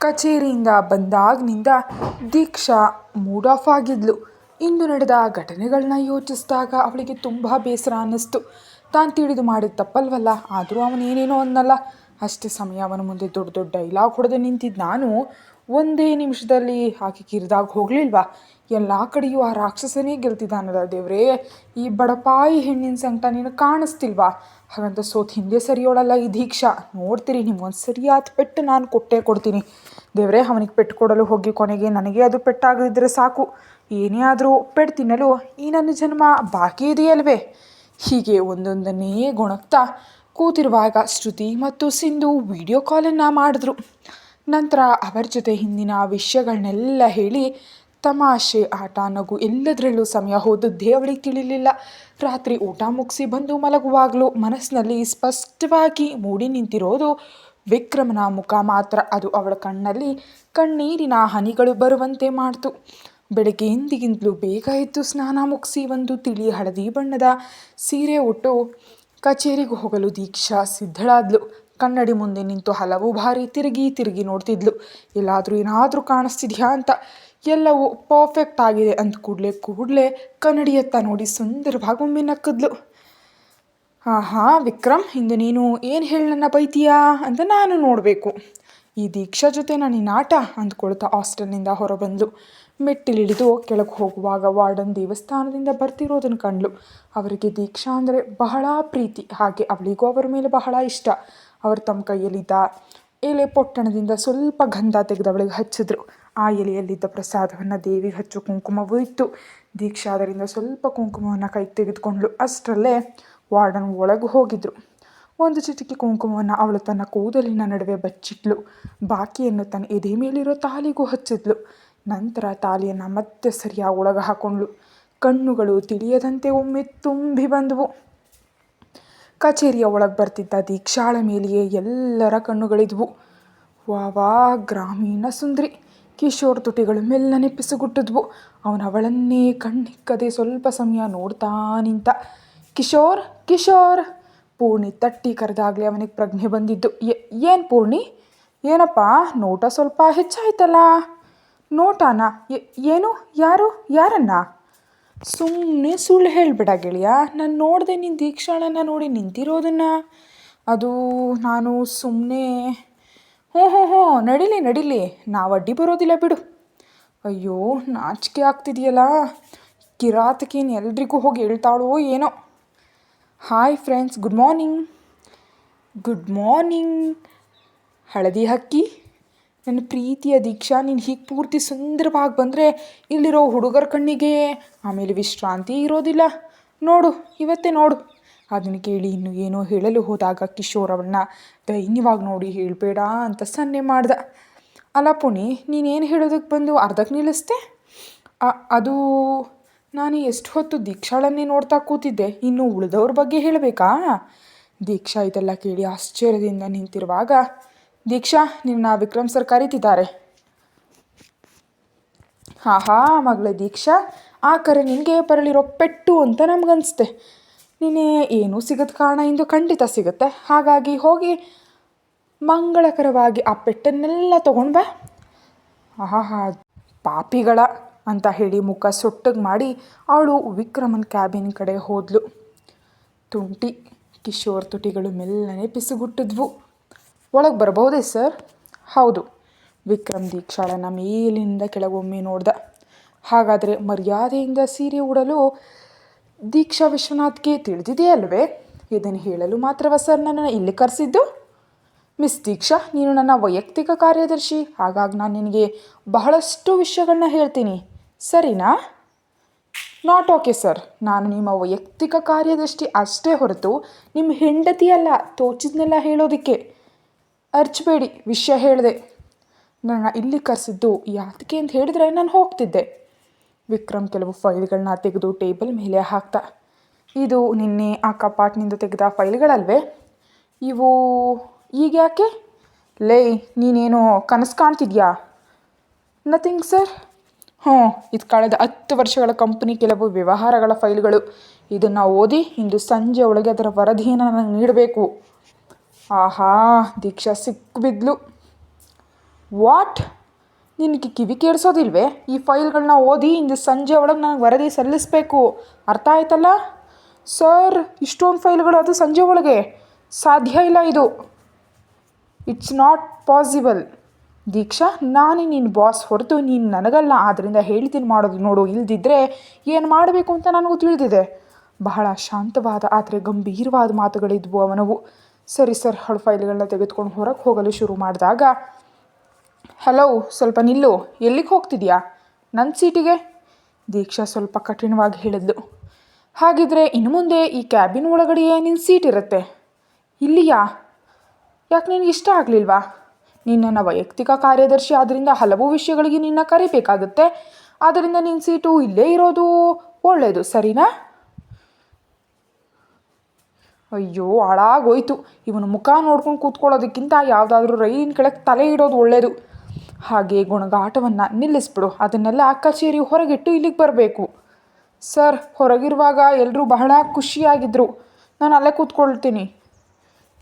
ಕಚೇರಿಯಿಂದ ಬಂದಾಗಿನಿಂದ ದೀಕ್ಷಾ mood of ಆಗಿದ್ಲು. ಇಂದು ನಡೆದ ಘಟನೆಗಳನ್ನ ಯೋಚಿಸಿದಾಗ ಅವಳಿಗೆ ತುಂಬ ಬೇಸರ ಅನ್ನಿಸ್ತು. ತಾನು ತಿಳಿದು ಮಾಡಿದ ತಪ್ಪಲ್ವಲ್ಲ, ಆದರೂ ಅವನೇನೇನೋ ಅನ್ನಲ್ಲ. ಅಷ್ಟೇ ಸಮಯ ಅವನ ಮುಂದೆ ದೊಡ್ಡ ದೊಡ್ಡ ಡೈಲಾಗ್ ಹೊಡೆದು ನಿಂತಿದ್ದು ನಾನು ಒಂದೇ ನಿಮಿಷದಲ್ಲಿ ಆಕೆ ಕಿರಿದಾಗ ಹೋಗಲಿಲ್ವಾ? ಎಲ್ಲ ಕಡೆಯೂ ಆ ರಾಕ್ಷಸನೇ ಗೆಲ್ತಿದ್ದಾನಲ್ಲ ದೇವ್ರೇ, ಈ ಬಡಪಾಯಿ ಹೆಣ್ಣಿನ ಸಂಕಟ ನೀನು ಕಾಣಿಸ್ತಿಲ್ವಾ? ಹಾಗಂತ ಸೋತ್ ಹಿಂದೆ ಸರಿಯೋಳಲ್ಲ ಈ ದೀಕ್ಷಾ. ನೋಡ್ತೀರಿ, ನಿಮ್ಗೊಂದು ಸರಿಯಾದ ಪೆಟ್ಟು ನಾನು ಕೊಟ್ಟೇ ಕೊಡ್ತೀನಿ ದೇವ್ರೇ. ಅವನಿಗೆ ಪೆಟ್ಟು ಕೊಡಲು ಹೋಗಿ ಕೊನೆಗೆ ನನಗೆ ಅದು ಪೆಟ್ಟಾಗದಿದ್ದರೆ ಸಾಕು. ಏನೇ ಆದರೂ ಪೆಟ್ಟು ತಿನ್ನಲು ಈ ನನ್ನ ಜನ್ಮ ಬಾಕಿ ಇದೆಯಲ್ವೇ? ಹೀಗೆ ಒಂದೊಂದನ್ನೇ ಗೊಣಗ್ತಾ ಕೂತಿರುವಾಗ ಶ್ರುತಿ ಮತ್ತು ಸಿಂಧು ವಿಡಿಯೋ ಕಾಲನ್ನು ಮಾಡಿದ್ರು. ನಂತರ ಅವರ ಜೊತೆ ಹಿಂದಿನ ವಿಷಯಗಳನ್ನೆಲ್ಲ ಹೇಳಿ ತಮಾಷೆ, ಆಟ, ನಗು ಎಲ್ಲದರಲ್ಲೂ ಸಮಯ ಹೋದದ್ದೇ ಅವಳಿಗೆ ತಿಳಿಲಿಲ್ಲ. ರಾತ್ರಿ ಊಟ ಮುಗಿಸಿ ಬಂದು ಮಲಗುವಾಗಲೂ ಮನಸ್ಸಿನಲ್ಲಿ ಸ್ಪಷ್ಟವಾಗಿ ಮೂಡಿ ನಿಂತಿರೋದು ವಿಕ್ರಮನ ಮುಖ ಮಾತ್ರ. ಅದು ಅವಳ ಕಣ್ಣಲ್ಲಿ ಕಣ್ಣೀರಿನ ಹನಿಗಳು ಬರುವಂತೆ ಮಾಡ್ತು. ಬೆಳಗ್ಗೆಯಿಂದಿಗಿಂತಲೂ ಬೇಗ ಎದ್ದು ಸ್ನಾನ ಮುಗಿಸಿ ಒಂದು ತಿಳಿ ಹಳದಿ ಬಣ್ಣದ ಸೀರೆ ಉಟ್ಟು ಕಚೇರಿಗೆ ಹೋಗಲು ದೀಕ್ಷಾ ಸಿದ್ಧಳಾದ್ಲು. ಕನ್ನಡಿ ಮುಂದೆ ನಿಂತು ಹಲವು ಬಾರಿ ತಿರುಗಿ ನೋಡ್ತಿದ್ಲು, ಏನಾದರೂ ಕಾಣಿಸ್ತಿದ್ಯಾ ಅಂತ. ಎಲ್ಲವೂ ಪರ್ಫೆಕ್ಟ್ ಆಗಿದೆ ಅಂದ ಕೂಡಲೇ ಕನ್ನಡಿಯತ್ತ ನೋಡಿ ಸುಂದರವಾಗಿ ಒಮ್ಮೆ ನಕ್ಕದ್ಲು. ವಿಕ್ರಮ್, ಇಂದು ನೀನು ಏನು ಹೇಳಿ ನನ್ನ ಬೈತೀಯಾ ಅಂತ ನಾನು ನೋಡಬೇಕು. ಈ ದೀಕ್ಷಾ ಜೊತೆ ನಾನು ಆಟ ಅಂದ್ಕೊಳ್ತಾ ಹಾಸ್ಟೆಲ್ನಿಂದ ಹೊರಬಂದ್ಲು. ಮೆಟ್ಟಿಲಿಳಿದು ಕೆಳಗೆ ಹೋಗುವಾಗ ವಾರ್ಡನ್ ದೇವಸ್ಥಾನದಿಂದ ಬರ್ತಿರೋದನ್ನು ಕಂಡ್ಲು. ಅವರಿಗೆ ದೀಕ್ಷಾ ಅಂದರೆ ಬಹಳ ಪ್ರೀತಿ, ಹಾಗೆ ಅವಳಿಗೂ ಅವರ ಮೇಲೆ ಬಹಳ ಇಷ್ಟ. ಅವರು ತಮ್ಮ ಕೈಯಲ್ಲಿದ್ದ ಎಲೆ ಪೊಟ್ಟಣದಿಂದ ಸ್ವಲ್ಪ ಗಂಧ ತೆಗೆದು ಅವಳಿಗೆ ಹಚ್ಚಿದ್ರು. ಆ ಎಲೆಯಲ್ಲಿದ್ದ ಪ್ರಸಾದವನ್ನು ದೇವಿಗೆ ಹಚ್ಚು ಕುಂಕುಮವೂ ಇತ್ತು. ದೀಕ್ಷಾ ಅದರಿಂದ ಸ್ವಲ್ಪ ಕುಂಕುಮವನ್ನು ಕೈಗೆ ತೆಗೆದುಕೊಂಡ್ಳು. ಅಷ್ಟರಲ್ಲೇ ವಾರ್ಡನ್ ಒಳಗೆ ಹೋಗಿದ್ರು. ಒಂದು ಚಿಟಿಕೆ ಕುಂಕುಮವನ್ನು ಅವಳು ತನ್ನ ಕೂದಲಿನ ನಡುವೆ ಬಚ್ಚಿಟ್ಲು. ಬಾಕಿಯನ್ನು ತನ್ನ ಎದೆ ಮೇಲಿರೋ ತಾಲಿಗೂ ಹಚ್ಚಿದ್ಲು. ನಂತರ ತಾಲಿಯನ್ನು ಮತ್ತೆ ಸರಿಯಾಗಿ ಒಳಗೆ ಹಾಕೊಂಡ್ಳು. ಕಣ್ಣುಗಳು ತಿಳಿಯದಂತೆ ಒಮ್ಮೆ ತುಂಬಿ ಬಂದವು. ಕಚೇರಿಯ ಒಳಗೆ ಬರ್ತಿದ್ದ ದೀಕ್ಷಾಳ ಮೇಲೆಯೇ ಎಲ್ಲರ ಕಣ್ಣುಗಳಿದ್ವು. ವಾ ಗ್ರಾಮೀಣ ಸುಂದರಿ. ಕಿಶೋರ್ ತುಟಿಗಳು ಮೆಲ್ಲನೆ ಪಿಸುಗುಟ್ಟಿದ್ವು. ಅವಳನ್ನೇ ಕಣ್ಣಿಕ್ಕದೆ ಸ್ವಲ್ಪ ಸಮಯ ನೋಡ್ತಾ ನಿಂತ. ಕಿಶೋರ್ ಪೂರ್ಣಿ ತಟ್ಟಿ ಕರೆದಾಗಲೇ ಅವನಿಗೆ ಪ್ರಜ್ಞೆ ಬಂದಿದ್ದು. ಏನು ಪೂರ್ಣಿ, ಏನಪ್ಪ ನೋಟ ಸ್ವಲ್ಪ ಹೆಚ್ಚಾಯ್ತಲ್ಲ? ನೋಟಾನ? ಏನು? ಯಾರನ್ನ? ಸುಮ್ಮನೆ ಸುಳ್ಳು ಹೇಳಿಬಿಡ ಗೆಳೆಯ. ನಾನು ನೋಡಿದೆ ನಿನ್ನ ದೀಕ್ಷಾಳನ್ನು ನೋಡಿ ನಿಂತಿರೋದನ್ನು. ಅದು ನಾನು ಸುಮ್ಮನೆ ಹ್ಞೂ ನಡೀಲಿ, ನಾವು ಅಡ್ಡಿ ಬರೋದಿಲ್ಲ ಬಿಡು. ಅಯ್ಯೋ, ನಾಚಿಕೆ ಆಗ್ತಿದೆಯಲ್ಲ. ಕಿರಾತಕೇನು ಎಲ್ರಿಗೂ ಹೋಗಿ ಹೇಳ್ತಾಳೋ ಏನೋ. ಹಾಯ್ ಫ್ರೆಂಡ್ಸ್, ಗುಡ್ ಮಾರ್ನಿಂಗ್ ಹಳದಿ ಹಕ್ಕಿ. ನನ್ನ ಪ್ರೀತಿಯ ದೀಕ್ಷಾ, ನೀನು ಹೀಗೆ ಪೂರ್ತಿ ಸುಂದರವಾಗಿ ಬಂದರೆ ಇಲ್ಲಿರೋ ಹುಡುಗರ ಕಣ್ಣಿಗೆ ಆಮೇಲೆ ವಿಶ್ರಾಂತಿ ಇರೋದಿಲ್ಲ. ಇವತ್ತೇ ನೋಡು. ಅದನ್ನು ಕೇಳಿ ಇನ್ನೂ ಏನೋ ಹೇಳಲು ಹೋದಾಗ ಕಿಶೋರ್ ಅವಳನ್ನ ದೈನ್ಯವಾಗಿ ನೋಡಿ ಹೇಳಬೇಡ ಅಂತ ಸನ್ನೆ ಮಾಡ್ದ. ಅಲ್ಲ ಪುಣಿ, ನೀನೇನು ಹೇಳೋದಕ್ಕೆ ಬಂದು ಅರ್ಧಕ್ಕೆ ನಿಲ್ಲಿಸ್ದೆ? ಅದು ನಾನು ಎಷ್ಟು ಹೊತ್ತು ದೀಕ್ಷಾಳನ್ನೇ ನೋಡ್ತಾ ಕೂತಿದ್ದೆ, ಇನ್ನು ಉಳಿದವ್ರ ಬಗ್ಗೆ ಹೇಳಬೇಕಾ? ದೀಕ್ಷಾ ಇದೆಲ್ಲ ಕೇಳಿ ಆಶ್ಚರ್ಯದಿಂದ ನಿಂತಿರುವಾಗ, ದೀಕ್ಷಾ, ನಿನ್ನ ವಿಕ್ರಮ್ ಸರ್ ಕರೀತಿದ್ದಾರೆ. ಮಗಳೇ ದೀಕ್ಷಾ, ಆ ಕರೆ ನಿನಗೆ ಬರಲಿರೋ ಪೆಟ್ಟು ಅಂತ ನಮಗನ್ನಿಸ್ತೆ. ನೀನೇ ಏನೂ ಸಿಗದ ಕಾರಣ ಇಂದು ಖಂಡಿತ ಸಿಗುತ್ತೆ. ಹಾಗಾಗಿ ಹೋಗಿ ಮಂಗಳಕರವಾಗಿ ಆ ಪೆಟ್ಟನ್ನೆಲ್ಲ ತೊಗೊಂಡು ಬಾ. ಪಾಪಿಗಳ ಅಂತ ಹೇಳಿ ಮುಖ ಸೊಟ್ಟಗೆ ಮಾಡಿ ಅವಳು ವಿಕ್ರಮನ್ ಕ್ಯಾಬಿನ್ ಕಡೆ ಹೋದ್ಲು. ತುಂಟಿ ಕಿಶೋರ್ ತುಟಿಗಳು ಮೆಲ್ಲನೆ ಪಿಸುಗುಟ್ಟಿದ್ವು. ಒಳಗೆ ಬರಬಹುದೇ ಸರ್? ಹೌದು. ವಿಕ್ರಮ್ ದೀಕ್ಷಾಳನ್ನು ಮೇಲಿನಿಂದ ಕೆಳಗೊಮ್ಮೆ ನೋಡ್ದ. ಹಾಗಾದರೆ ಮರ್ಯಾದೆಯಿಂದ ಸೀರೆ ಉಡಲು ದೀಕ್ಷಾ ವಿಶ್ವನಾಥ್ಗೆ ತಿಳಿದಿದೆಯಲ್ವೇ? ಇದನ್ನು ಹೇಳಲು ಮಾತ್ರವ ಸರ್ ನನ್ನನ್ನು ಇಲ್ಲಿ ಕರೆಸಿದ್ದು? ಮಿಸ್ ದೀಕ್ಷಾ, ನೀನು ನನ್ನ ವೈಯಕ್ತಿಕ ಕಾರ್ಯದರ್ಶಿ. ಹಾಗಾಗಿ ನಾನು ನಿನಗೆ ಬಹಳಷ್ಟು ವಿಷಯಗಳನ್ನ ಹೇಳ್ತೀನಿ, ಸರಿನಾ? Not okay sir. ನಾನು ನಿಮ್ಮ ವೈಯಕ್ತಿಕ ಕಾರ್ಯದರ್ಶಿ ಅಷ್ಟೇ ಹೊರತು ನಿಮ್ಮ ಹೆಂಡತಿ ಅಲ್ಲ. ತೋಚಿದ್ನೆಲ್ಲ ಹೇಳೋದಕ್ಕೆ ಅರ್ಚಬೇಡಿ. ವಿಷಯ ಹೇಳಿದೆ. ನನ್ನ ಇಲ್ಲಿ ಕರೆಸಿದ್ದು ಯಾತಕ್ಕೆ ಅಂತ ಹೇಳಿದ್ರೆ ನಾನು ಹೋಗ್ತಿದ್ದೆ. ವಿಕ್ರಮ್ ಕೆಲವು ಫೈಲ್ಗಳನ್ನ ತೆಗೆದು ಟೇಬಲ್ ಮೇಲೆ ಹಾಕ್ತಾ, ಇದು ನಿನ್ನೆ ಆ ಕಪಾಟ್ನಿಂದ ತೆಗೆದ ಫೈಲ್ಗಳಲ್ವೇ? ಇವು ಈಗ ಯಾಕೆ? ನೀನೇನೋ ಕನಸು ಕಾಣ್ತಿದ್ಯಾ? Nothing sir. ಇದು ಕಳೆದ 10 ವರ್ಷಗಳ ಕಂಪನಿ ಕೆಲವು ವ್ಯವಹಾರಗಳ ಫೈಲ್ಗಳು. ಇದನ್ನು ಓದಿ ಇಂದು ಸಂಜೆ ಒಳಗೆ ಅದರ ವರದಿಯನ್ನು ನನಗೆ ನೀಡಬೇಕು. ದೀಕ್ಷಾ ಸಿಕ್ಕಿಬಿದ್ಲು. ವಾಟ್? ನಿನಗೆ ಕಿವಿ ಕೇಳಿಸೋದಿಲ್ವೇ? ಈ ಫೈಲ್ಗಳನ್ನ ಓದಿ ಇಂದು ಸಂಜೆ ಒಳಗೆ ನನಗೆ ವರದಿ ಸಲ್ಲಿಸಬೇಕು, ಅರ್ಥ ಆಯ್ತಲ್ಲ? ಸರ್, ಇಷ್ಟೊಂದು ಫೈಲ್ಗಳು ಅದು ಸಂಜೆ ಒಳಗೆ ಸಾಧ್ಯ ಇಲ್ಲ, ಇದು ಇಟ್ಸ್ ನಾಟ್ ಪಾಸಿಬಲ್. ದೀಕ್ಷಾ, ನಾನೇ ನಿನ್ನ ಬಾಸ್ ಹೊರತು ನೀನು ನನಗಲ್ಲ, ಆದ್ದರಿಂದ ಹೇಳ್ತೀನಿ ಮಾಡೋದು ನೋಡು, ಇಲ್ದಿದ್ರೆ ಏನು ಮಾಡಬೇಕು ಅಂತ ನನಗೂ ತಿಳಿದಿದೆ. ಬಹಳ ಶಾಂತವಾದ ಆದರೆ ಗಂಭೀರವಾದ ಮಾತುಗಳಿದ್ವು ಅವನವು. ಸರಿ ಸರ್, ಅವಳು ಫೈಲ್ಗಳನ್ನ ತೆಗೆದುಕೊಂಡು ಹೊರಗೆ ಹೋಗಲು ಶುರು ಮಾಡಿದಾಗ, ಹಲೋ, ಸ್ವಲ್ಪ ನಿಲ್ಲು, ಎಲ್ಲಿಗೆ ಹೋಗ್ತಿದ್ಯಾ? ನನ್ನ ಸೀಟಿಗೆ. ದೀಕ್ಷಾ ಸ್ವಲ್ಪ ಕಠಿಣವಾಗಿ ಹೇಳಿದ್ಲು. ಹಾಗಿದ್ರೆ ಇನ್ನು ಮುಂದೆ ಈ ಕ್ಯಾಬಿನ್ ಒಳಗಡೆಯೇ ನಿನ್ನ ಸೀಟ್ ಇರುತ್ತೆ, ಇಲ್ಲಿಯಾ? ಯಾಕೆ ನಿನಗೆ ಇಷ್ಟ ಆಗಲಿಲ್ವಾ? ನೀನು ನನ್ನ ವೈಯಕ್ತಿಕ ಕಾರ್ಯದರ್ಶಿ, ಆದ್ದರಿಂದ ಹಲವು ವಿಷಯಗಳಿಗೆ ನಿನ್ನ ಕರಿಬೇಕಾಗುತ್ತೆ, ಆದ್ದರಿಂದ ನಿನ್ನ ಸೀಟು ಇಲ್ಲೇ ಇರೋದು ಒಳ್ಳೆಯದು, ಸರಿನಾ? ಅಯ್ಯೋ, ಹಾಳಾಗೋಯ್ತು. ಇವನು ಮುಖ ನೋಡ್ಕೊಂಡು ಕೂತ್ಕೊಳ್ಳೋದಕ್ಕಿಂತ ಯಾವುದಾದ್ರೂ ರೈಲಿನ ಕೆಳಗೆ ತಲೆ ಇಡೋದು ಒಳ್ಳೆಯದು. ಹಾಗೆ ಗುಣಗಾಟವನ್ನು ನಿಲ್ಲಿಸ್ಬಿಡು, ಅದನ್ನೆಲ್ಲ ಕಚೇರಿ ಹೊರಗಿಟ್ಟು ಇಲ್ಲಿಗೆ ಬರಬೇಕು. ಸರ್, ಹೊರಗಿರುವಾಗ ಎಲ್ಲರೂ ಬಹಳ ಖುಷಿಯಾಗಿದ್ದರು, ನಾನು ಅಲ್ಲೇ ಕೂತ್ಕೊಳ್ತೀನಿ.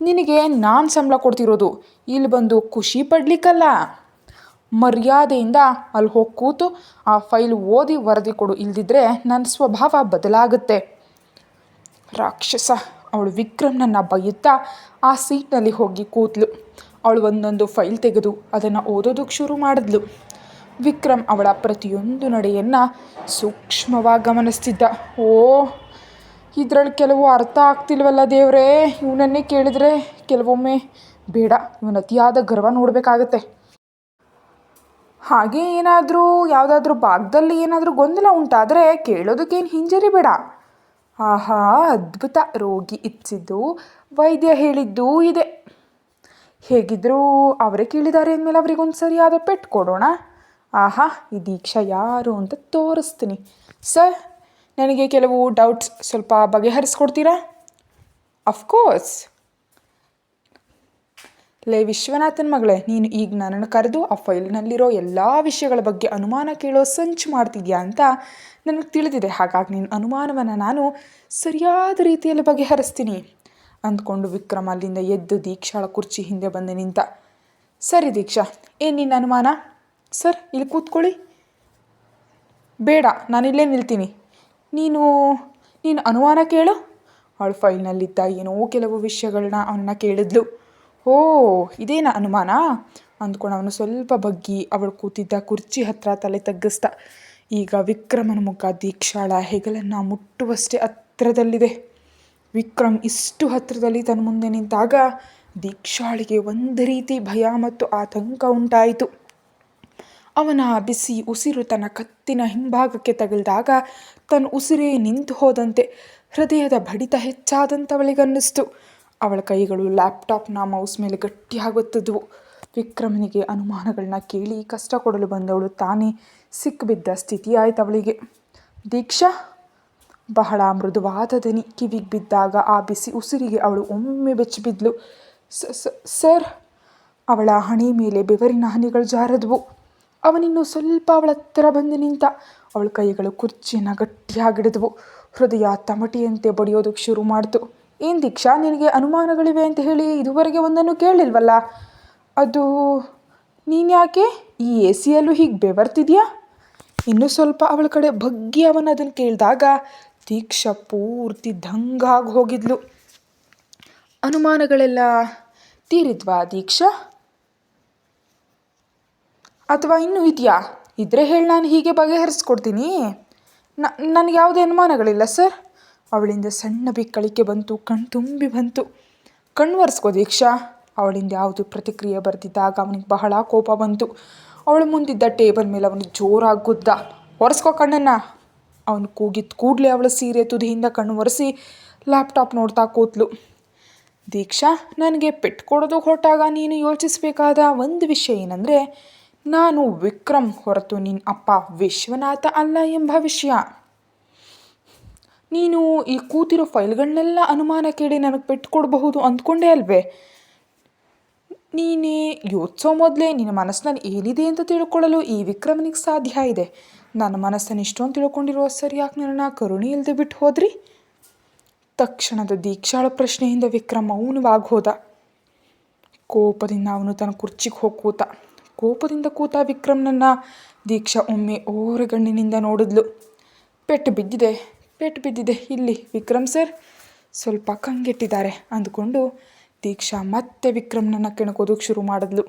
ನಿನಗೆ ನಾನು ಸಂಬಳ ಕೊಡ್ತಿರೋದು, ಇಲ್ಲಿ ಬಂದು ಖುಷಿ ಪಡಲಿಕ್ಕಲ್ಲ. ಮರ್ಯಾದೆಯಿಂದ ಅಲ್ಲಿ ಹೋಗಿ ಕೂತು ಆ ಫೈಲ್ ಓದಿ ವರದಿ ಕೊಡು, ಇಲ್ದಿದ್ರೆ ನನ್ನ ಸ್ವಭಾವ ಬದಲಾಗುತ್ತೆ. ರಾಕ್ಷಸ, ಅವಳು ವಿಕ್ರಮ್ನನ್ನು ಬೈಯುತ್ತಾ ಆ ಸೀಟ್ನಲ್ಲಿ ಹೋಗಿ ಕೂತ್ಲು. ಅವಳು ಒಂದೊಂದು ಫೈಲ್ ತೆಗೆದು ಅದನ್ನು ಓದೋದಕ್ಕೆ ಶುರು ಮಾಡಿದ್ಲು. ವಿಕ್ರಮ್ ಅವಳ ಪ್ರತಿಯೊಂದು ನಡೆಯನ್ನು ಸೂಕ್ಷ್ಮವಾಗಿ ಗಮನಿಸ್ತಿದ್ದ. ಓ, ಇದರಲ್ಲಿ ಕೆಲವು ಅರ್ಥ ಆಗ್ತಿಲ್ವಲ್ಲ ದೇವರೇ, ಇವನನ್ನೇ ಕೇಳಿದರೆ ಕೆಲವೊಮ್ಮೆ ಬೇಡ, ಇವನ ಅತಿಯಾದ ಗರ್ವ ನೋಡಬೇಕಾಗತ್ತೆ. ಹಾಗೆ ಏನಾದರೂ ಯಾವುದಾದ್ರೂ ಭಾಗದಲ್ಲಿ ಏನಾದರೂ ಗೊಂದಲ ಉಂಟಾದರೆ ಕೇಳೋದಕ್ಕೇನು ಹಿಂಜರಿ ಬೇಡ. ಆಹಾ, ಅದ್ಭುತ, ರೋಗಿ ಇಚ್ಛಿದ್ದು ವೈದ್ಯ ಹೇಳಿದ್ದೂ ಇದೆ. ಹೇಗಿದ್ದರೂ ಅವರೇ ಕೇಳಿದ್ದಾರೆ ಅಂದಮೇಲೆ ಅವರಿಗೊಂದು ಸರಿಯಾದ ಪೆಟ್ಟು ಕೊಡೋಣ. ಆಹಾ, ಈ ದೀಕ್ಷಾ ಯಾರು ಅಂತ ತೋರಿಸ್ತೀನಿ. ಸರ್, ನನಗೆ ಕೆಲವು ಡೌಟ್ಸ್ ಸ್ವಲ್ಪ ಬಗೆಹರಿಸ್ಕೊಡ್ತೀರಾ? ಅಫ್ಕೋರ್ಸ್. ಲೇ ವಿಶ್ವನಾಥನ್ ಮಗಳೇ, ನೀನು ಈಗ ನನ್ನನ್ನು ಕರೆದು ಆ ಫೈಲ್ನಲ್ಲಿರೋ ಎಲ್ಲ ವಿಷಯಗಳ ಬಗ್ಗೆ ಅನುಮಾನ ಕೇಳೋ ಸಂಚು ಮಾಡ್ತಿದ್ಯಾ ಅಂತ ನನಗೆ ತಿಳಿದಿದೆ. ಹಾಗಾಗಿ ನಿನ್ನ ಅನುಮಾನವನ್ನು ನಾನು ಸರಿಯಾದ ರೀತಿಯಲ್ಲಿ ಬಗೆಹರಿಸ್ತೀನಿ ಅಂದ್ಕೊಂಡು ವಿಕ್ರಮ್ ಅಲ್ಲಿಂದ ಎದ್ದು ದೀಕ್ಷಾಳ ಕುರ್ಚಿ ಹಿಂದೆ ಬಂದು ನಿಂತ. ಸರಿ ದೀಕ್ಷಾ, ಏನು ನಿನ್ನ ಅನುಮಾನ? ಸರ್, ಇಲ್ಲಿ ಕೂತ್ಕೊಳ್ಳಿ. ಬೇಡ, ನಾನಿಲ್ಲೇ ನಿಲ್ತೀನಿ. ನೀನು ಅನುಮಾನ ಕೇಳು. ಅವಳು ಫೈಲ್ನಲ್ಲಿದ್ದ ಏನೋ ಕೆಲವು ವಿಷಯಗಳನ್ನ ಅವನ್ನ ಕೇಳಿದ್ಲು. ಓ, ಇದೇನ ಅನುಮಾನ ಅಂದ್ಕೊಂಡು ಅವನು ಸ್ವಲ್ಪ ಬಗ್ಗಿ ಅವಳು ಕೂತಿದ್ದ ಕುರ್ಚಿ ಹತ್ರ ತಲೆ ತಗ್ಗಿಸ್ದ. ಈಗ ವಿಕ್ರಮನ ಮುಖ ದೀಕ್ಷಾಳ ಹೆಗಲನ್ನು ಮುಟ್ಟುವಷ್ಟೇ ಹತ್ತಿರದಲ್ಲಿದೆ. ವಿಕ್ರಮ್ ಇಷ್ಟು ಹತ್ತಿರದಲ್ಲಿ ತನ್ನ ಮುಂದೆ ನಿಂತಾಗ ದೀಕ್ಷಾಳಿಗೆ ಒಂದು ರೀತಿ ಭಯ ಮತ್ತು ಆತಂಕ ಉಂಟಾಯಿತು. ಅವನ ಬಿಸಿ ಉಸಿರು ತನ್ನ ಕತ್ತಿನ ಹಿಂಭಾಗಕ್ಕೆ ತಗುಲಿದಾಗ ತನ್ನ ಉಸಿರೇ ನಿಂತು ಹೋದಂತೆ, ಹೃದಯದ ಬಡಿತ ಹೆಚ್ಚಾದಂಥವಳಿಗನ್ನಿಸ್ತು. ಅವಳ ಕೈಗಳು ಲ್ಯಾಪ್ಟಾಪ್ನ ಮೌಸ್ ಮೇಲೆ ಗಟ್ಟಿಯಾಗುತ್ತಿದ್ದವು. ವಿಕ್ರಮನಿಗೆ ಅನುಮಾನಗಳನ್ನ ಕೇಳಿ ಕಷ್ಟ ಕೊಡಲು ಬಂದವಳು ತಾನೇ ಸಿಕ್ಕಿಬಿದ್ದ ಸ್ಥಿತಿ ಆಯ್ತು ಅವಳಿಗೆ. ದೀಕ್ಷಾ, ಬಹಳ ಮೃದುವಾದ ದನಿ ಕಿವಿಗೆ ಬಿದ್ದಾಗ ಆ ಬಿಸಿ ಉಸಿರಿಗೆ ಅವಳು ಒಮ್ಮೆ ಬೆಚ್ಚಿಬಿದ್ಲು. ಸರ್. ಅವಳ ಹಣೆ ಮೇಲೆ ಬೆವರಿನ ಹನಿಗಳು ಜಾರದ್ವು. ಅವನಿನ್ನು ಸ್ವಲ್ಪ ಅವಳ ಹತ್ತಿರ ಬಂದು ನಿಂತ. ಅವಳ ಕೈಗಳು ಕುರ್ಚಿಯನ್ನು ಗಟ್ಟಿಯಾಗಿಡಿದ್ವು. ಹೃದಯ ತಮಟೆಯಂತೆ ಬಡಿಯೋದಕ್ಕೆ ಶುರು ಮಾಡ್ತು. ಏನು ದೀಕ್ಷಾ, ನಿನಗೆ ಅನುಮಾನಗಳಿವೆ ಅಂತ ಹೇಳಿ ಇದುವರೆಗೆ ಒಂದನ್ನು ಕೇಳಿಲ್ವಲ್ಲ? ಅದು ನೀನು ಯಾಕೆ ಈ AC ಯಲ್ಲೂ ಹೀಗೆ ಬೆವರ್ತಿದ್ಯಾ? ಇನ್ನೂ ಸ್ವಲ್ಪ ಅವಳ ಕಡೆ ಬಗ್ಗಿ ಅವನು ಅದನ್ನು ಕೇಳಿದಾಗ ದೀಕ್ಷಾ ಪೂರ್ತಿ ದಂಗಾಗಿ ಹೋಗಿದ್ಲು. ಅನುಮಾನಗಳೆಲ್ಲ ತೀರಿದ್ವಾ ದೀಕ್ಷಾ? ಅಥವಾ ಇನ್ನೂ ಇದೆಯಾ? ಇದ್ರೆ ಹೇಳಿ, ನಾನು ಹೀಗೆ ಬಗೆಹರಿಸ್ಕೊಡ್ತೀನಿ. ನನಗೆ ಯಾವುದೇ ಅನುಮಾನಗಳಿಲ್ಲ ಸರ್. ಅವಳಿಂದ ಸಣ್ಣ ಬಿಕ್ಕಳಿಕೆ ಬಂತು, ಕಣ್ತುಂಬಿ ಬಂತು. ಕಣ್ಣು ಒರೆಸ್ಕೋ ದೀಕ್ಷಾ. ಅವಳಿಂದ ಯಾವುದು ಪ್ರತಿಕ್ರಿಯೆ ಬರ್ತಿದ್ದಾಗ ಅವನಿಗೆ ಬಹಳ ಕೋಪ ಬಂತು. ಅವಳು ಮುಂದಿದ್ದ ಟೇಬಲ್ ಮೇಲೆ ಅವನು ಜೋರಾಗಿ ಗುದ್ದ. ಒರೆಸ್ಕೋ ಕಣ್ಣನ್ನು. ಅವನು ಕೂಗಿದ ಕೂಡಲೇ ಅವಳ ಸೀರೆ ತುದಿಯಿಂದ ಕಣ್ಣು ಒರೆಸಿ ಲ್ಯಾಪ್ಟಾಪ್ ನೋಡ್ತಾ ಕೂತ್ಲು. ದೀಕ್ಷಾ, ನನಗೆ ಪೆಟ್ಟು ಕೊಡೋದು ಹೊರಟಾಗ ನೀನು ಯೋಚಿಸಬೇಕಾದ ಒಂದು ವಿಷಯ ಏನಂದರೆ, ನಾನು ವಿಕ್ರಮ್ ಹೊರತು ನಿನ್ನ ಅಪ್ಪ ವಿಶ್ವನಾಥ ಅಲ್ಲ ಎಂಬ ವಿಷಯ. ನೀನು ಈ ಕೂತಿರೋ ಫೈಲ್ಗಳನ್ನೆಲ್ಲ ಅನುಮಾನ ಕೇಳಿ ನನಗೆ ಪೆಟ್ಟು ಕೊಡಬಹುದು ಅಂದ್ಕೊಂಡೇ ಅಲ್ವೇ? ನೀನೇ ಯೋಚಿಸೋ ಮೊದಲೇ ನಿನ್ನ ಮನಸ್ಸಿನಲ್ಲಿ ಏನಿದೆ ಅಂತ ತಿಳ್ಕೊಳ್ಳಲು ಈ ವಿಕ್ರಮನಿಗೆ ಸಾಧ್ಯ ಇದೆ. ನನ್ನ ಮನಸ್ಸನ್ನು ಇಷ್ಟೊಂದು ತಿಳ್ಕೊಂಡಿರೋ ಸರಿ ಯಾಕೆ ನನ್ನ ಕರುಣೆ ಇಲ್ಲದೆ ಬಿಟ್ಟು ಹೋದ್ರಿ? ತಕ್ಷಣದ ದೀಕ್ಷಾಳ ಪ್ರಶ್ನೆಯಿಂದ ವಿಕ್ರಮ್ ಮೌನವಾಗಿ ಹೋದ. ಕೋಪದಿಂದ ಅವನು ತನ್ನ ಕುರ್ಚಿಗೆ ಹೋಗಿ ಕೂತ. ಕೋಪದಿಂದ ಕೂತ ವಿಕ್ರಮ್ನನ್ನು ದೀಕ್ಷಾ ಒಮ್ಮೆ ಓರೆಗಣ್ಣಿನಿಂದ ನೋಡಿದ್ಲು. ಪೆಟ್ಟು ಬಿದ್ದಿದೆ ಇಲ್ಲಿ ವಿಕ್ರಮ್ ಸರ್ ಸ್ವಲ್ಪ ಕಂಗೆಟ್ಟಿದ್ದಾರೆ ಅಂದ್ಕೊಂಡು ದೀಕ್ಷಾ ಮತ್ತೆ ವಿಕ್ರಮ್ನನ್ನು ಕೆಣಕೋದಕ್ಕೆ ಶುರು ಮಾಡಿದ್ಲು.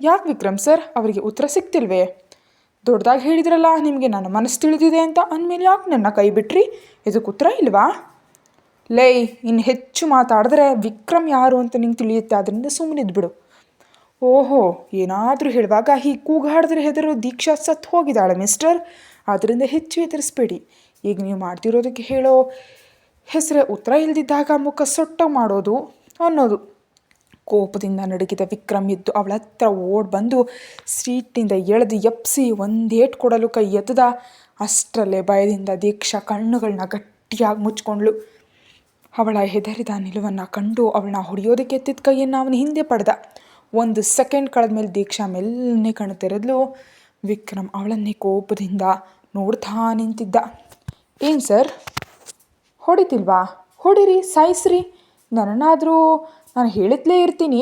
ಯಾಕೆ ವಿಕ್ರಮ್ ಸರ್ ಅವರಿಗೆ ಉತ್ತರ ಸಿಗ್ತಿಲ್ವೇ? ದೊಡ್ಡದಾಗಿ ಹೇಳಿದ್ರಲ್ಲ ನಿಮಗೆ ನನ್ನ ಮನಸ್ಸು ತಿಳಿದಿದೆ ಅಂತ, ಅಂದಮೇಲೆ ಯಾಕೆ ನನ್ನ ಕೈ ಬಿಟ್ರಿ? ಇದಕ್ಕೆ ಉತ್ತರ ಇಲ್ವಾ? ಲೈ, ಇನ್ನು ಹೆಚ್ಚು ಮಾತಾಡಿದ್ರೆ ವಿಕ್ರಮ್ ಯಾರು ಅಂತ ನಿಂಗೆ ತಿಳಿಯುತ್ತೆ, ಅದರಿಂದ ಸುಮ್ಮನಿದ್ಬಿಡು. ಓಹೋ, ಏನಾದರೂ ಹೇಳುವಾಗ ಹೀಗೆ ಕೂಗಾಡಿದ್ರೆ ಹೆದರೋ ದೀಕ್ಷಾ ಸತ್ತು ಹೋಗಿದ್ದಾಳೆ ಮಿಸ್ಟರ್, ಆದ್ದರಿಂದ ಹೆಚ್ಚು ಹೆದರಿಸ್ಬೇಡಿ. ಈಗ ನೀವು ಮಾಡ್ತಿರೋದಕ್ಕೆ ಹೇಳೋ ಹೆಸರೇ ಉತ್ತರ ಇಲ್ದಿದ್ದಾಗ ಮುಖ ಸೊಟ್ಟ ಮಾಡೋದು ಅನ್ನೋದು. ಕೋಪದಿಂದ ನಡುಗಿದ ವಿಕ್ರಮ್ ಎದ್ದು ಅವಳ ಹತ್ರ ಓಡಿ ಬಂದು ಸೀಟ್ನಿಂದ ಎಳೆದು ಎಪ್ಸಿ ಒಂದೇಟು ಕೊಡಲು ಕೈ ಎತ್ತದ. ಅಷ್ಟರಲ್ಲೇ ಭಯದಿಂದ ದೀಕ್ಷಾ ಕಣ್ಣುಗಳನ್ನ ಗಟ್ಟಿಯಾಗಿ ಮುಚ್ಕೊಂಡ್ಳು. ಅವಳ ಹೆದರಿದ ನಿಲುವನ್ನು ಕಂಡು ಅವಳನ್ನ ಹೊಡೆಯೋದಕ್ಕೆ ಎತ್ತಿದ ಕೈಯನ್ನು ಅವನ ಹಿಂದೆ ಪಡೆದ. 1 ಸೆಕೆಂಡ್ ಕಳೆದ ಮೇಲೆ ದೀಕ್ಷಾ ಮೆಲ್ಲನೆ ಕಣ್ಣು ತೆರೆದ್ಲು. ವಿಕ್ರಮ್ ಅವಳನ್ನೇ ಕೋಪದಿಂದ ನೋಡ್ತಾ ನಿಂತಿದ್ದ. ಏನು ಸರ್, ಹೊಡಿತಿಲ್ವಾ? ಹೊಡಿರಿ, ಸಾಯಿಸ್ರಿ, ನನ್ನನ್ನಾದರೂ ನಾನು ಹೇಳಿದ್ಲೇ ಇರ್ತೀನಿ.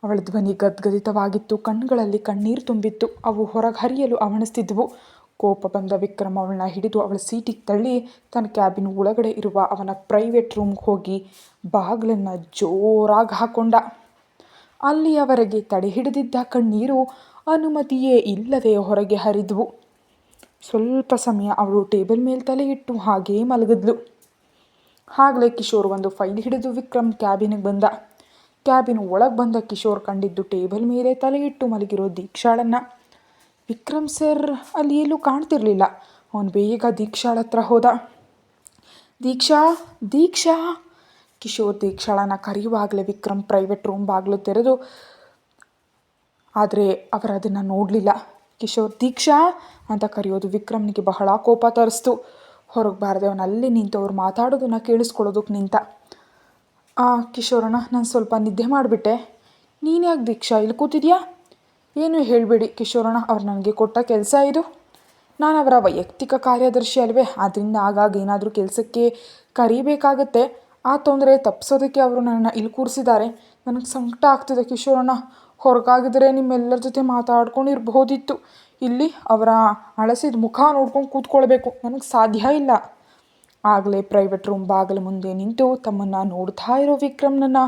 ಅವಳ ಧ್ವನಿ ಗದ್ಗದಿತವಾಗಿತ್ತು, ಕಣ್ಣುಗಳಲ್ಲಿ ಕಣ್ಣೀರು ತುಂಬಿತ್ತು. ಅವು ಹೊರಗೆ ಹರಿಯಲು ಅವಣಿಸ್ತಿದ್ವು. ಕೋಪ ಬಂದ ವಿಕ್ರಮ್ ಅವಳನ್ನ ಹಿಡಿದು ಅವಳ ಸೀಟಿಗೆ ತಳ್ಳಿ ತನ್ನ ಕ್ಯಾಬಿನ್ ಒಳಗಡೆ ಇರುವ ಅವನ ಪ್ರೈವೇಟ್ ರೂಮ್ಗೆ ಹೋಗಿ ಬಾಗಿಲನ್ನು ಜೋರಾಗಿ ಹಾಕ್ಕೊಂಡ. ಅಲ್ಲಿಯವರೆಗೆ ತಡೆ ಹಿಡಿದಿದ್ದ ಕಣ್ಣೀರು ಅನುಮತಿಯೇ ಇಲ್ಲದೆ ಹೊರಗೆ ಹರಿದ್ವು. ಸ್ವಲ್ಪ ಸಮಯ ಅವಳು ಟೇಬಲ್ ಮೇಲೆ ತಲೆ ಇಟ್ಟು ಹಾಗೇ ಮಲಗಿದ್ಲು. ಆಗಲೇ ಕಿಶೋರ್ ಒಂದು ಫೈಲ್ ಹಿಡಿದು ವಿಕ್ರಮ್ ಕ್ಯಾಬಿನಿಗೆ ಬಂದ. ಕ್ಯಾಬಿನ್ ಒಳಗೆ ಬಂದ ಕಿಶೋರ್ ಕಂಡಿದ್ದು ಟೇಬಲ್ ಮೇಲೆ ತಲೆ ಇಟ್ಟು ಮಲಗಿರೋ ದೀಕ್ಷಾಳನ್ನು. ವಿಕ್ರಮ್ ಸರ್ ಅಲ್ಲಿ ಎಲ್ಲೂ ಕಾಣ್ತಿರ್ಲಿಲ್ಲ. ಅವನು ಬೇಗ ದೀಕ್ಷಾಳ ಹತ್ರ ಹೋದ. ದೀಕ್ಷಾ ಕಿಶೋರ್ ದೀಕ್ಷಾಳನ್ನು ಕರೆಯುವಾಗಲೇ ವಿಕ್ರಮ್ ಪ್ರೈವೇಟ್ ರೂಮ್ ಬಾಗಿಲು ತೆರೆದು, ಆದರೆ ಅವರು ಅದನ್ನು ನೋಡಲಿಲ್ಲ. ಕಿಶೋರ್ ದೀಕ್ಷಾ ಅಂತ ಕರೆಯೋದು ವಿಕ್ರಮ್ನಿಗೆ ಬಹಳ ಕೋಪ ತರಿಸ್ತು. ಹೊರಗೆ ಬಾರದೆ ಅವನಲ್ಲೇ ನಿಂತು ಅವ್ರು ಮಾತಾಡೋದನ್ನು ಕೇಳಿಸ್ಕೊಳ್ಳೋದಕ್ಕೆ ನಿಂತ. ಕಿಶೋರಣ್ಣ, ನಾನು ಸ್ವಲ್ಪ ನಿದ್ದೆ ಮಾಡಿಬಿಟ್ಟೆ. ನೀನು ಯಾಕೆ ದೀಕ್ಷಾ ಇಲ್ಲಿ ಕೂತಿದ್ಯಾ? ಏನು ಹೇಳಬೇಡಿ ಕಿಶೋರಣ್ಣ, ಅವ್ರು ನನಗೆ ಕೊಟ್ಟ ಕೆಲಸ ಇದು. ನಾನು ಅವರ ವೈಯಕ್ತಿಕ ಕಾರ್ಯದರ್ಶಿ ಅಲ್ವೇ, ಆದ್ದರಿಂದ ಆಗಾಗ ಏನಾದರೂ ಕೆಲಸಕ್ಕೆ ಕರೀಬೇಕಾಗತ್ತೆ. ಆ ತೊಂದರೆ ತಪ್ಪಿಸೋದಕ್ಕೆ ಅವರು ನನ್ನನ್ನು ಇಲ್ಲಿ ಕೂರಿಸಿದ್ದಾರೆ. ನನಗೆ ಸಂಕಟ ಆಗ್ತಿದೆ ಕಿಶೋರಣ್ಣ. ಹೊರಗಾಗಿದ್ರೆ ನಿಮ್ಮೆಲ್ಲರ ಜೊತೆ ಮಾತಾಡ್ಕೊಂಡಿರ್ಬೋದಿತ್ತು. ಇಲ್ಲಿ ಅವರ ಅಳಸಿದ ಮುಖ ನೋಡ್ಕೊಂಡು ಕೂತ್ಕೊಳ್ಬೇಕು, ನನಗೆ ಸಾಧ್ಯ ಇಲ್ಲ. ಆಗಲೇ ಪ್ರೈವೇಟ್ ರೂಮ್ ಬಾಗಿಲು ಮುಂದೆ ನಿಂತು ತಮ್ಮನ್ನು ನೋಡ್ತಾ ಇರೋ ವಿಕ್ರಮ್ನನ್ನು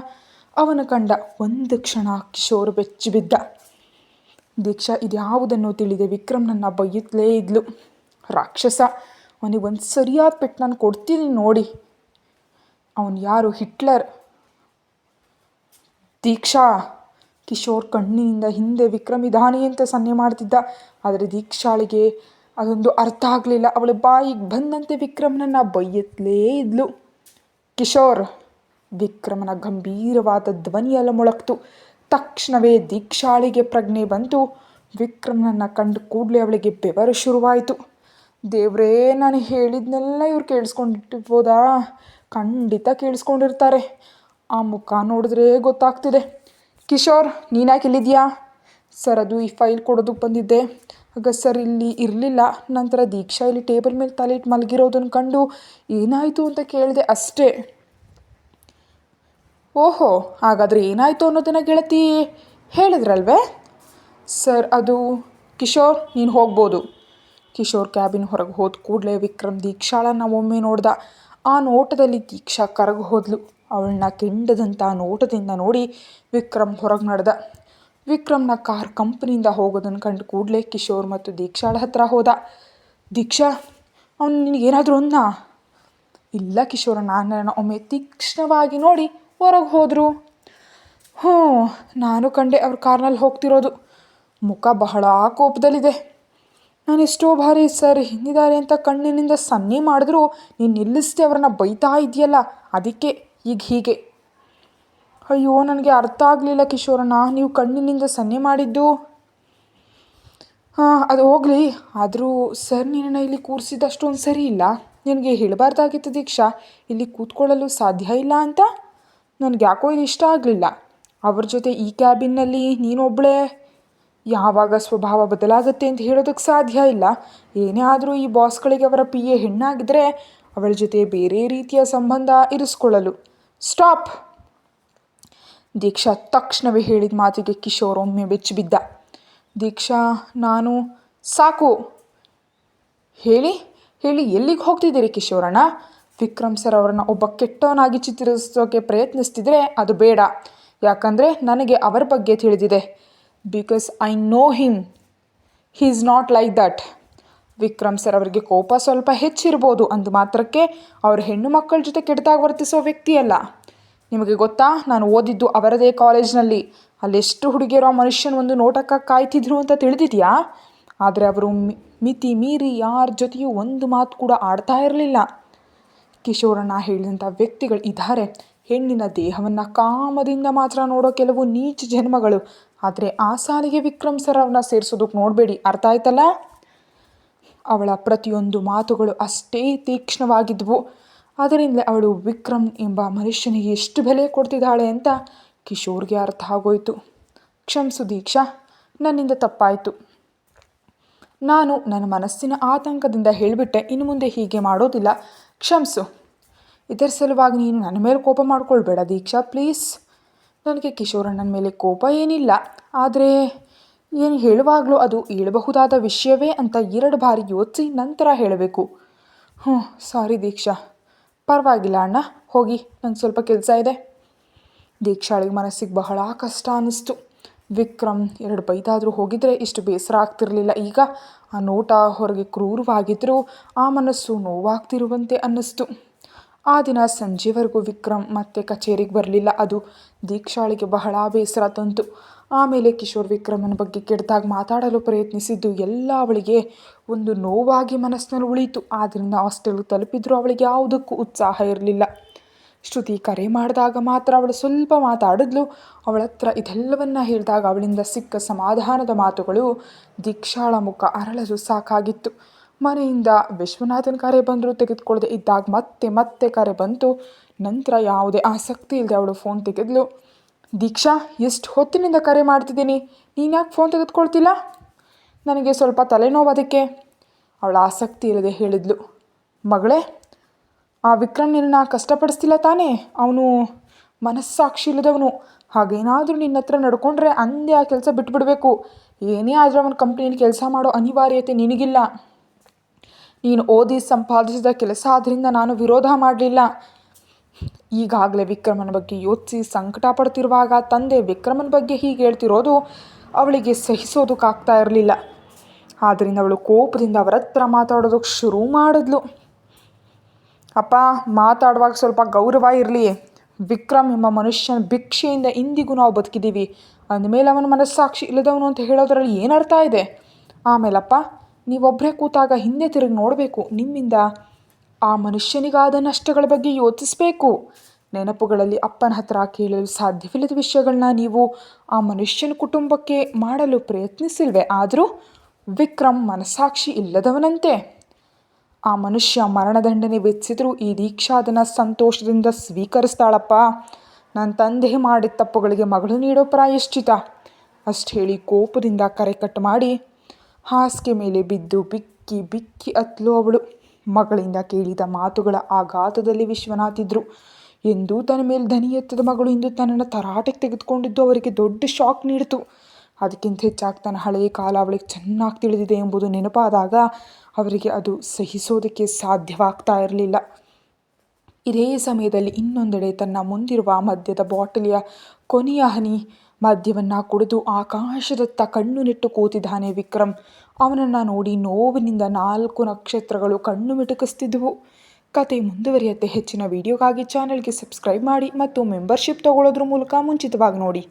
ಅವನ ಕಂಡ. ಒಂದು ಕ್ಷಣ ಕಿಶೋರ್ ಬೆಚ್ಚಿ ಬಿದ್ದ. ದೀಕ್ಷಾ ಇದ್ಯಾವುದನ್ನು ತಿಳಿದೆ ವಿಕ್ರಮ್ನನ್ನು ಬೈಯುತ್ತಲೇ ಇದ್ಲು. ರಾಕ್ಷಸ, ಅವನಿಗೊಂದು ಸರಿಯಾದ ಪೆಟ್ಟು ನಾನು ಕೊಡ್ತೀನಿ ನೋಡಿ. ಅವನು ಯಾರು? ಹಿಟ್ಲರ್. ದೀಕ್ಷಾ, ಕಿಶೋರ್ ಕಣ್ಣಿನಿಂದ ಹಿಂದೆ ವಿಕ್ರಮ್ ಇದಾನೆ ಅಂತ ಸನ್ನೆ ಮಾಡ್ತಿದ್ದ. ಆದರೆ ದೀಕ್ಷಾಳಿಗೆ ಅದೊಂದು ಅರ್ಥ ಆಗಲಿಲ್ಲ. ಅವಳ ಬಾಯಿಗೆ ಬಂದಂತೆ ವಿಕ್ರಮ್ನನ್ನು ಬೈಯುತ್ತಲೇ ಇದ್ಲು. ಕಿಶೋರ್, ವಿಕ್ರಮನ ಗಂಭೀರವಾದ ಧ್ವನಿಯೆಲ್ಲ ಮೊಳಗ್ತು. ತಕ್ಷಣವೇ ದೀಕ್ಷಾಳಿಗೆ ಪ್ರಜ್ಞೆ ಬಂತು. ವಿಕ್ರಮ್ನನ್ನು ಕಂಡು ಕೂಡಲೇ ಅವಳಿಗೆ ಬೆವರು ಶುರುವಾಯಿತು. ದೇವ್ರೇ, ನಾನು ಹೇಳಿದ್ನೆಲ್ಲ ಇವ್ರು ಕೇಳಿಸ್ಕೊಂಡಿರ್ಬೋದಾ? ಖಂಡಿತ ಕೇಳಿಸ್ಕೊಂಡಿರ್ತಾರೆ. ಆ ಮುಖ ನೋಡಿದ್ರೆ ಗೊತ್ತಾಗ್ತಿದೆ. ಕಿಶೋರ್, ನೀನ್ಯಾಕೆ ಇಲ್ಲಿದ್ಯಾ? ಸರ್, ಅದು ಈ ಫೈಲ್ ಕೊಡೋದಕ್ಕೆ ಬಂದಿದ್ದೆ. ಆಗ ಸರ್ ಇಲ್ಲಿ ಇರಲಿಲ್ಲ. ನಂತರ ದೀಕ್ಷಾ ಇಲ್ಲಿ ಟೇಬಲ್ ಮೇಲೆ ತಲೆ ಇಟ್ಟು ಮಲಗಿರೋದನ್ನು ಕಂಡು ಏನಾಯಿತು ಅಂತ ಕೇಳಿದೆ ಅಷ್ಟೇ. ಓಹೋ, ಹಾಗಾದರೆ ಏನಾಯಿತು ಅನ್ನೋದನ್ನು ಗೆಳತಿ ಹೇಳಿದ್ರಲ್ವೇ? ಸರ್, ಅದು ಕಿಶೋರ್, ನೀನು ಹೋಗ್ಬೋದು. ಕಿಶೋರ್ ಕ್ಯಾಬಿನ್ ಹೊರಗೆ ಹೋದ ಕೂಡಲೇ ವಿಕ್ರಮ್ ದೀಕ್ಷಾಳನ್ನು ಒಮ್ಮೆ ನೋಡ್ದ. ಆ ನೋಟದಲ್ಲಿ ದೀಕ್ಷಾ ಕರಗಿ ಹೋದ್ಲು. ಅವಳನ್ನ ಕೆಂಡದಂಥ ನೋಟದಿಂದ ನೋಡಿ ವಿಕ್ರಮ್ ಹೊರಗೆ ನಡೆದ. ವಿಕ್ರಮ್ನ ಕಾರ್ ಕಂಪನಿಯಿಂದ ಹೋಗೋದನ್ನು ಕಂಡು ಕೂಡಲೇ ಕಿಶೋರ್ ಮತ್ತು ದೀಕ್ಷಾಳ ಹತ್ರ ಹೋದ. ದೀಕ್ಷಾ, ಅವನು ನಿನಗೇನಾದರೂ ಅಂದ? ಇಲ್ಲ ಕಿಶೋರ, ನಾನು ಒಮ್ಮೆ ತೀಕ್ಷ್ಣವಾಗಿ ನೋಡಿ ಹೊರಗೆ ಹೋದರು. ನಾನು ಕಂಡೆ ಅವ್ರ ಕಾರ್ನಲ್ಲಿ ಹೋಗ್ತಿರೋದು. ಮುಖ ಬಹಳ ಕೋಪದಲ್ಲಿದೆ. ನಾನು ಎಷ್ಟೋ ಬಾರಿ ಸರ್ ಹಿಂದಿದ್ದಾರೆ ಅಂತ ಕಣ್ಣಿನಿಂದ ಸನ್ನೆ ಮಾಡಿದ್ರು ನೀನು ನಿಲ್ಲಿಸ್ದೆ ಅವ್ರನ್ನ ಬೈತಾ ಇದೆಯಲ್ಲ, ಅದಕ್ಕೆ ಈಗ ಹೀಗೆ. ಅಯ್ಯೋ, ನನಗೆ ಅರ್ಥ ಆಗಲಿಲ್ಲ ಕಿಶೋರಣ್ಣ, ನೀವು ಕಣ್ಣಿನಿಂದ ಸನ್ನೆ ಮಾಡಿದ್ದು. ಅದು ಹೋಗಲಿ. ಆದರೂ ಸರ್ ನಿನ್ನನ್ನು ಇಲ್ಲಿ ಕೂರಿಸಿದಷ್ಟೊಂದು ಸರಿ ಇಲ್ಲ. ನಿನಗೆ ಹೇಳಬಾರ್ದಾಗಿತ್ತು ದೀಕ್ಷಾ, ಇಲ್ಲಿ ಕೂತ್ಕೊಳ್ಳಲು ಸಾಧ್ಯ ಇಲ್ಲ ಅಂತ. ನನಗೆ ಯಾಕೋ ಇದು ಇಷ್ಟ ಆಗಲಿಲ್ಲ. ಅವ್ರ ಜೊತೆ ಈ ಕ್ಯಾಬಿನ್ನಲ್ಲಿ ನೀನೊಬ್ಬಳೇ. ಯಾವಾಗ ಸ್ವಭಾವ ಬದಲಾಗುತ್ತೆ ಅಂತ ಹೇಳೋದಕ್ಕೆ ಸಾಧ್ಯ ಇಲ್ಲ. ಏನೇ ಆದರೂ ಈ ಬಾಸ್ಗಳಿಗೆ ಅವರ PA ಹೆಣ್ಣಾಗಿದ್ದರೆ ಅವಳ ಜೊತೆ ಬೇರೆ ರೀತಿಯ ಸಂಬಂಧ ಇರಿಸ್ಕೊಳ್ಳಲು. ಸ್ಟಾಪ್! ದೀಕ್ಷಾ ತಕ್ಷಣವೇ ಹೇಳಿದ ಮಾತಿಗೆ ಕಿಶೋರ್ ಒಮ್ಮೆ ಬೆಚ್ಚಿಬಿದ್ದ. ದೀಕ್ಷಾ, ನಾನು ಸಾಕು. ಹೇಳಿ ಹೇಳಿ ಎಲ್ಲಿಗೆ ಹೋಗ್ತಿದ್ದೀರಿ ಕಿಶೋರಣ್ಣ? ವಿಕ್ರಮ್ ಸರ್ ಅವರನ್ನು ಒಬ್ಬ ಕೆಟ್ಟವನಾಗಿ ಚಿತ್ರಿಸೋಕೆ ಪ್ರಯತ್ನಿಸ್ತಿದ್ರೆ ಅದು ಬೇಡ. ಯಾಕಂದರೆ ನನಗೆ ಅವರ ಬಗ್ಗೆ ತಿಳಿದಿದೆ. Because I know him. He is not like that. Vikram sir ಅವರಿಗೆ ಕೋಪ ಸ್ವಲ್ಪ ಹೆಚ್ಚಿರ್ಬೋದು, ಅಂದ ಮಾತ್ರಕ್ಕೆ ಅವರು ಹೆಣ್ಣು ಮಕ್ಕಳ ಜೊತೆ ಕೆಟ್ಟದಾಗಿ ವರ್ತಿಸೋ ವ್ಯಕ್ತಿಯಲ್ಲ. ನಿಮಗೆ ಗೊತ್ತಾ, ನಾನು ಓದಿದ್ದು ಅವರದೇ ಕಾಲೇಜ್ನಲ್ಲಿ. ಅಲ್ಲೆಷ್ಟು ಹುಡುಗಿಯರು ಆ ಮನುಷ್ಯನ ಒಂದು ನೋಟಕ್ಕಾಗಿ ಕಾಯ್ತಿದ್ರು ಅಂತ ತಿಳಿದಿದೆಯಾ? ಆದರೆ ಅವರು ಮಿತಿ ಮೀರಿ ಯಾರ ಜೊತೆಯೂ ಒಂದು ಮಾತು ಕೂಡ ಆಡ್ತಾ ಇರಲಿಲ್ಲ. ಕಿಶೋರಣ್ಣ ಹೇಳಿದಂಥ ವ್ಯಕ್ತಿಗಳು ಇದ್ದಾರೆ. ಹೆಣ್ಣಿನ ದೇಹವನ್ನು ಕಾಮದಿಂದ ಮಾತ್ರ ನೋಡೋ ಕೆಲವು ನೀಚ ಜನ್ಮಗಳು. ಆದರೆ ಆ ಸಾಲಿಗೆ ವಿಕ್ರಮ್ ಸರ್ ಅವ್ರನ್ನ ಸೇರಿಸೋದಕ್ಕೆ ನೋಡಬೇಡಿ, ಅರ್ಥ ಆಯ್ತಲ್ಲ? ಅವಳ ಪ್ರತಿಯೊಂದು ಮಾತುಗಳು ಅಷ್ಟೇ ತೀಕ್ಷ್ಣವಾಗಿದ್ವು. ಅದರಿಂದಲೇ ಅವಳು ವಿಕ್ರಮ್ ಎಂಬ ಮನುಷ್ಯನಿಗೆ ಎಷ್ಟು ಬೆಲೆ ಕೊಡ್ತಿದ್ದಾಳೆ ಅಂತ ಕಿಶೋರ್ಗೆ ಅರ್ಥ ಆಗೋಯ್ತು. ಕ್ಷಮಿಸು ದೀಕ್ಷಾ, ನನ್ನಿಂದ ತಪ್ಪಾಯಿತು. ನಾನು ನನ್ನ ಮನಸ್ಸಿನ ಆತಂಕದಿಂದ ಹೇಳಿಬಿಟ್ಟೆ. ಇನ್ನು ಮುಂದೆ ಹೀಗೆ ಮಾಡೋದಿಲ್ಲ. ಕ್ಷಮಿಸು. ಇದರ ಸಲುವಾಗಿ ನೀನು ನನ್ನ ಮೇಲೆ ಕೋಪ ಮಾಡ್ಕೊಳ್ಬೇಡ ದೀಕ್ಷಾ, ಪ್ಲೀಸ್. ನನಗೆ ಕಿಶೋರಣ್ಣನ ಮೇಲೆ ಕೋಪ ಏನಿಲ್ಲ. ಆದರೆ ಏನು ಹೇಳುವಾಗಲೂ ಅದು ಹೇಳಬಹುದಾದ ವಿಷಯವೇ ಅಂತ 2 ಬಾರಿ ಯೋಚಿಸಿ ನಂತರ ಹೇಳಬೇಕು. ಸಾರಿ ದೀಕ್ಷಾ. ಪರವಾಗಿಲ್ಲ ಅಣ್ಣ, ಹೋಗಿ, ನಂಗೆ ಸ್ವಲ್ಪ ಕೆಲಸ ಇದೆ. ದೀಕ್ಷಾಳಿಗೆ ಮನಸ್ಸಿಗೆ ಬಹಳ ಕಷ್ಟ ಅನ್ನಿಸ್ತು. ವಿಕ್ರಮ್ 2 ಬೈದಾದರೂ ಹೋಗಿದ್ರೆ ಇಷ್ಟು ಬೇಸರ ಆಗ್ತಿರಲಿಲ್ಲ. ಈಗ ಆ ನೋಟ ಹೊರಗೆ ಕ್ರೂರವಾಗಿದ್ದರೂ ಆ ಮನಸ್ಸು ನೋವಾಗ್ತಿರುವಂತೆ ಅನ್ನಿಸ್ತು. ಆ ದಿನ ಸಂಜೆವರೆಗೂ ವಿಕ್ರಮ್ ಮತ್ತೆ ಕಚೇರಿಗೆ ಬರಲಿಲ್ಲ. ಅದು ದೀಕ್ಷಾಳಿಗೆ ಬಹಳ ಬೇಸರ ತಂತು. ಆಮೇಲೆ ಕಿಶೋರ್ ವಿಕ್ರಮನ ಬಗ್ಗೆ ಕೆಟ್ಟದಾಗಿ ಮಾತಾಡಲು ಪ್ರಯತ್ನಿಸಿದ್ದು ಎಲ್ಲ ಅವಳಿಗೆ ಒಂದು ನೋವಾಗಿ ಮನಸ್ಸಿನಲ್ಲಿ ಉಳೀತು. ಆದ್ದರಿಂದ ಹಾಸ್ಟೆಲ್ಗೆ ತಲುಪಿದ್ರು ಅವಳಿಗೆ ಯಾವುದಕ್ಕೂ ಉತ್ಸಾಹ ಇರಲಿಲ್ಲ. ಶ್ರುತಿ ಕರೆ ಮಾಡಿದಾಗ ಮಾತ್ರ ಅವಳು ಸ್ವಲ್ಪ ಮಾತಾಡಿದ್ಲು. ಅವಳ ಹತ್ರ ಇದೆಲ್ಲವನ್ನ ಹೇಳಿದಾಗ ಅವಳಿಂದ ಸಿಕ್ಕ ಸಮಾಧಾನದ ಮಾತುಗಳು ದೀಕ್ಷಾಳ ಮುಖ ಅರಳಲು ಸಾಕಾಗಿತ್ತು. ಮನೆಯಿಂದ ವಿಶ್ವನಾಥನ್ ಕರೆ ಬಂದರೂ ತೆಗೆದುಕೊಳ್ಳದೆ ಇದ್ದಾಗ ಮತ್ತೆ ಮತ್ತೆ ಕರೆ ಬಂತು. ನಂತರ ಯಾವುದೇ ಆಸಕ್ತಿ ಇಲ್ಲದೆ ಅವಳು ಫೋನ್ ತೆಗೆದ್ಲು. ದೀಕ್ಷಾ, ಎಷ್ಟು ಹೊತ್ತಿನಿಂದ ಕರೆ ಮಾಡ್ತಿದ್ದೀನಿ, ನೀನು ಯಾಕೆ ಫೋನ್ ತೆಗೆದುಕೊಳ್ತಿಲ್ಲ? ನನಗೆ ಸ್ವಲ್ಪ ತಲೆನೋವು, ಅದಕ್ಕೆ. ಅವಳ ಆಸಕ್ತಿ ಇಲ್ಲದೆ ಹೇಳಿದ್ಲು. ಮಗಳೇ, ಆ ವಿಕ್ರಮ್ ನಿನ್ನ ಕಷ್ಟಪಡಿಸ್ತಿಲ್ಲ ತಾನೇ? ಅವನು ಮನಸ್ಸಾಕ್ಷಿ ಇಲ್ಲದವನು. ಹಾಗೇನಾದರೂ ನಿನ್ನ ಹತ್ರ ನಡ್ಕೊಂಡ್ರೆ ಅಂದೇ ಆ ಕೆಲಸ ಬಿಟ್ಬಿಡಬೇಕು. ಏನೇ ಆದರೂ ಅವನ ಕಂಪ್ನಿಯಲ್ಲಿ ಕೆಲಸ ಮಾಡೋ ಅನಿವಾರ್ಯತೆ ನಿನಗಿಲ್ಲ. ನೀನು ಓದಿ ಸಂಪಾದಿಸಿದ ಕೆಲಸ, ಆದ್ದರಿಂದ ನಾನು ವಿರೋಧ ಮಾಡಲಿಲ್ಲ. ಈಗಾಗಲೇ ವಿಕ್ರಮನ ಬಗ್ಗೆ ಯೋಚಿಸಿ ಸಂಕಟ ಪಡ್ತಿರುವಾಗ ತಂದೆ ವಿಕ್ರಮನ ಬಗ್ಗೆ ಹೀಗೆ ಹೇಳ್ತಿರೋದು ಅವಳಿಗೆ ಸಹಿಸೋದಕ್ಕಾಗ್ತಾ ಇರಲಿಲ್ಲ. ಆದ್ದರಿಂದ ಅವಳು ಕೋಪದಿಂದ ಅವರ ಹತ್ರ ಮಾತಾಡೋದಕ್ಕೆ ಶುರು ಮಾಡಿದ್ಲು. ಅಪ್ಪ, ಮಾತಾಡುವಾಗ ಸ್ವಲ್ಪ ಗೌರವ ಇರಲಿ. ವಿಕ್ರಮ್ ಎಂಬ ಮನುಷ್ಯನ ಭಿಕ್ಷೆಯಿಂದ ಇಂದಿಗೂ ನಾವು ಬದುಕಿದ್ದೀವಿ. ಅಂದಮೇಲೆ ಅವನ ಮನಸ್ಸಾಕ್ಷಿ ಇಲ್ಲದವನು ಅಂತ ಹೇಳೋದ್ರಲ್ಲಿ ಏನರ್ಥ ಇದೆ? ಆಮೇಲಪ್ಪ, ನೀವೊಬ್ಬರೇ ಕೂತಾಗ ಹಿಂದೆ ತಿರುಗಿ ನೋಡಬೇಕು. ನಿಮ್ಮಿಂದ ಆ ಮನುಷ್ಯನಿಗಾದ ನಷ್ಟಗಳ ಬಗ್ಗೆ ಯೋಚಿಸಬೇಕು. ನೆನಪುಗಳಲ್ಲಿ ಅಪ್ಪನ ಹತ್ರ ಕೇಳಲು ಸಾಧ್ಯವಿಲ್ಲದ ವಿಷಯಗಳನ್ನ ನೀವು ಆ ಮನುಷ್ಯನ ಕುಟುಂಬಕ್ಕೆ ಮಾಡಲು ಪ್ರಯತ್ನಿಸಿಲ್ವೇ? ಆದರೂ ವಿಕ್ರಮ್ ಮನಸ್ಸಾಕ್ಷಿ ಇಲ್ಲದವನಂತೆ. ಆ ಮನುಷ್ಯ ಮರಣದಂಡನೆ ವಿಧಿಸಿದ್ರು ಈ ದೀಕ್ಷಾ ಅದನ್ನು ಸಂತೋಷದಿಂದ ಸ್ವೀಕರಿಸ್ತಾಳಪ್ಪ. ನನ್ನ ತಂದೆ ಮಾಡಿದ ತಪ್ಪುಗಳಿಗೆ ಮಗಳು ನೀಡೋ ಪ್ರಾಯಶ್ಚಿತ. ಅಷ್ಟು ಹೇಳಿ ಕೋಪದಿಂದ ಕರೆ ಕಟ್ ಮಾಡಿ ಹಾಸಿಗೆ ಮೇಲೆ ಬಿದ್ದು ಬಿಕ್ಕಿ ಬಿಕ್ಕಿ ಅತ್ಲು ಅವಳು. ಮಗಳಿಂದ ಕೇಳಿದ ಮಾತುಗಳ ಆಘಾತದಲ್ಲಿ ವಿಶ್ವನಾಥ್ ಇದ್ರು. ಎಂದೂ ತನ್ನ ಮೇಲೆ ದನಿ ಎತ್ತದ ಮಗಳು ಇಂದು ತನ್ನನ್ನು ತರಾಟೆಗೆ ತೆಗೆದುಕೊಂಡಿದ್ದು ಅವರಿಗೆ ದೊಡ್ಡ ಶಾಕ್ ನೀಡಿತು. ಅದಕ್ಕಿಂತ ಹೆಚ್ಚಾಗಿ ತನ್ನ ಹಳೆಯ ಕಾಲ ಅವಳಿಗೆ ಚೆನ್ನಾಗಿ ತಿಳಿದಿದೆ ಎಂಬುದು ನೆನಪಾದಾಗ ಅವರಿಗೆ ಅದು ಸಹಿಸೋದಕ್ಕೆ ಸಾಧ್ಯವಾಗ್ತಾ ಇರಲಿಲ್ಲ. ಇದೇ ಸಮಯದಲ್ಲಿ ಇನ್ನೊಂದೆಡೆ ತನ್ನ ಮುಂದಿರುವ ಮದ್ಯದ ಬಾಟಲಿಯ ಕೊನೆಯ ಹನಿ ಮದ್ಯವನ್ನು ಕುಡಿದು ಆಕಾಶದತ್ತ ಕಣ್ಣು ನೆಟ್ಟು ಕೂತಿದ್ದಾನೆ ವಿಕ್ರಮ್. ಅವನನ್ನು ನೋಡಿ ನೋವಿನಿಂದ 4 ನಕ್ಷತ್ರಗಳು ಕಣ್ಣು ಮಿಟುಕಿಸ್ತಿದ್ವು. ಕತೆ ಮುಂದುವರಿಯುತ್ತೆ. ಹೆಚ್ಚಿನ ವಿಡಿಯೋಗಾಗಿ ಚಾನಲ್ಗೆ ಸಬ್ಸ್ಕ್ರೈಬ್ ಮಾಡಿ ಮತ್ತು ಮೆಂಬರ್ಶಿಪ್ ತಗೊಳ್ಳೋದ್ರ ಮೂಲಕ ಮುಂಚಿತವಾಗಿ ನೋಡಿ.